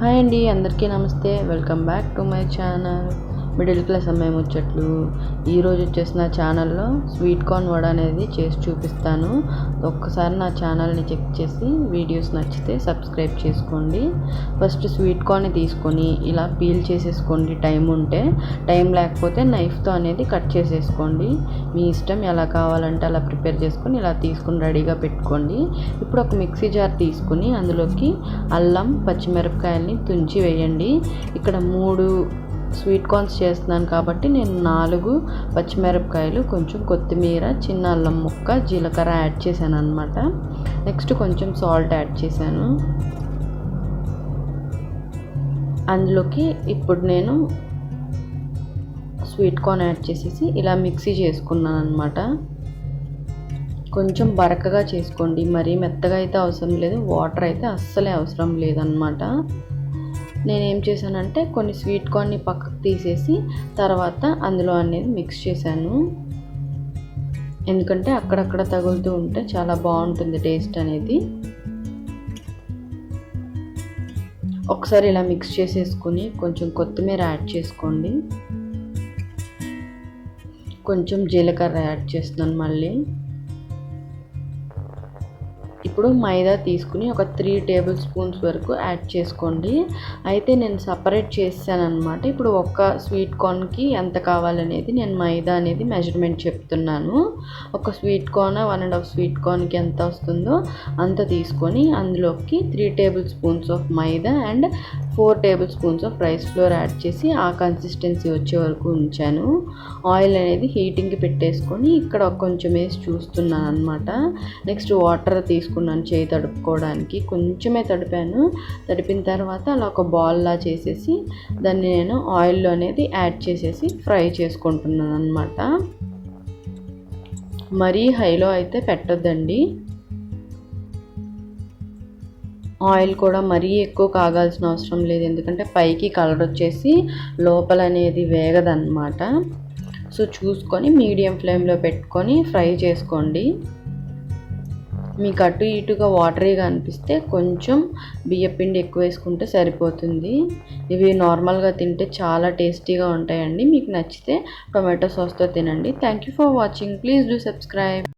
Hi అండి, అందరికీ నమస్తే. Welcome back to my channel middle class అమ్మాయి ముచ్చట్లు. ఈరోజు వచ్చేసి నా ఛానల్లో స్వీట్ కార్న్ వడ అనేది చేసి చూపిస్తాను. ఒక్కసారి నా ఛానల్ని చెక్ చేసి వీడియోస్ నచ్చితే సబ్స్క్రైబ్ చేసుకోండి. ఫస్ట్ స్వీట్ కార్న్ని తీసుకొని ఇలా పీల్ చేసేసుకోండి టైం ఉంటే. టైం లేకపోతే నైఫ్తో అనేది కట్ చేసేసుకోండి. మీ ఇష్టం, ఎలా కావాలంటే అలా ప్రిపేర్ చేసుకొని ఇలా తీసుకుని రెడీగా పెట్టుకోండి. ఇప్పుడు ఒక మిక్సీ జార్ తీసుకుని అందులోకి అల్లం, పచ్చిమిరపకాయల్ని తుంచి వేయండి. ఇక్కడ 3 స్వీట్ కార్న్స్ చేస్తున్నాను కాబట్టి నేను 4 పచ్చిమిరపకాయలు, కొంచెం కొత్తిమీర, చిన్న అల్లం ముక్క, జీలకర్ర యాడ్ చేశాను అనమాట. నెక్స్ట్ కొంచెం సాల్ట్ యాడ్ చేశాను. అందులోకి ఇప్పుడు నేను స్వీట్ కార్న్ యాడ్ చేసేసి ఇలా మిక్సీ చేసుకున్నాను అనమాట. కొంచెం బరకగా చేసుకోండి, మరీ మెత్తగా అయితే అవసరం లేదు, వాటర్ అయితే అస్సలే అవసరం లేదన్నమాట. నేనేం చేశానంటే కొన్ని స్వీట్ కార్న్ని పక్కకు తీసేసి తర్వాత అందులో అనేది మిక్స్ చేశాను. ఎందుకంటే అక్కడక్కడ తగులుతూ ఉంటే చాలా బాగుంటుంది టేస్ట్ అనేది. ఒకసారి ఇలా మిక్స్ చేసేసుకుని కొంచెం కొత్తిమీర యాడ్ చేసుకోండి. కొంచెం జీలకర్ర యాడ్ చేస్తున్నాను మళ్ళీ. ఇప్పుడు మైదా తీసుకుని ఒక 3 టేబుల్ స్పూన్స్ వరకు యాడ్ చేసుకోండి. అయితే నేను సపరేట్ చేశాను అనమాట. ఇప్పుడు ఒక్క స్వీట్ కార్న్కి ఎంత కావాలనేది నేను మైదా అనేది మెజర్మెంట్ చెప్తున్నాను. ఒక స్వీట్ కార్న్ 1.5 స్వీట్ కార్న్కి ఎంత వస్తుందో అంత తీసుకొని అందులోకి 3 table spoons of maida and 4 table spoons of rice flour add చేసి ఆ కన్సిస్టెన్సీ వచ్చే వరకు ఉంచాను. ఆయిల్ అనేది హీటింగ్కి పెట్టేసుకొని ఇక్కడ కొంచెం వేసి చూస్తున్నాను అనమాట. నెక్స్ట్ వాటర్ తీసుకున్నాను చేయి తడుపుకోవడానికి. కొంచెమే తడిపాను. తడిపిన తర్వాత అలా ఒక బాల్లా చేసేసి దాన్ని నేను ఆయిల్లో అనేది యాడ్ చేసేసి ఫ్రై చేసుకుంటున్నాను అనమాట. మరీ హైలో అయితే పెట్టొద్దండి. ఆయిల్ కూడా మరీ ఎక్కువ కాగాల్సిన అవసరం లేదు, ఎందుకంటే పైకి కలర్ వచ్చేసి లోపల అనేది వేగదన్నమాట. సో చూసుకొని మీడియం ఫ్లేమ్లో పెట్టుకొని ఫ్రై చేసుకోండి. మీకు అటు ఇటుగా వాటరీగా అనిపిస్తే కొంచెం బియ్యపిండి ఎక్కువ వేసుకుంటే సరిపోతుంది. ఇవి నార్మల్గా తింటే చాలా టేస్టీగా ఉంటాయండి. మీకు నచ్చితే టొమాటో సాస్తో తినండి. Thank you for watching. Please do subscribe.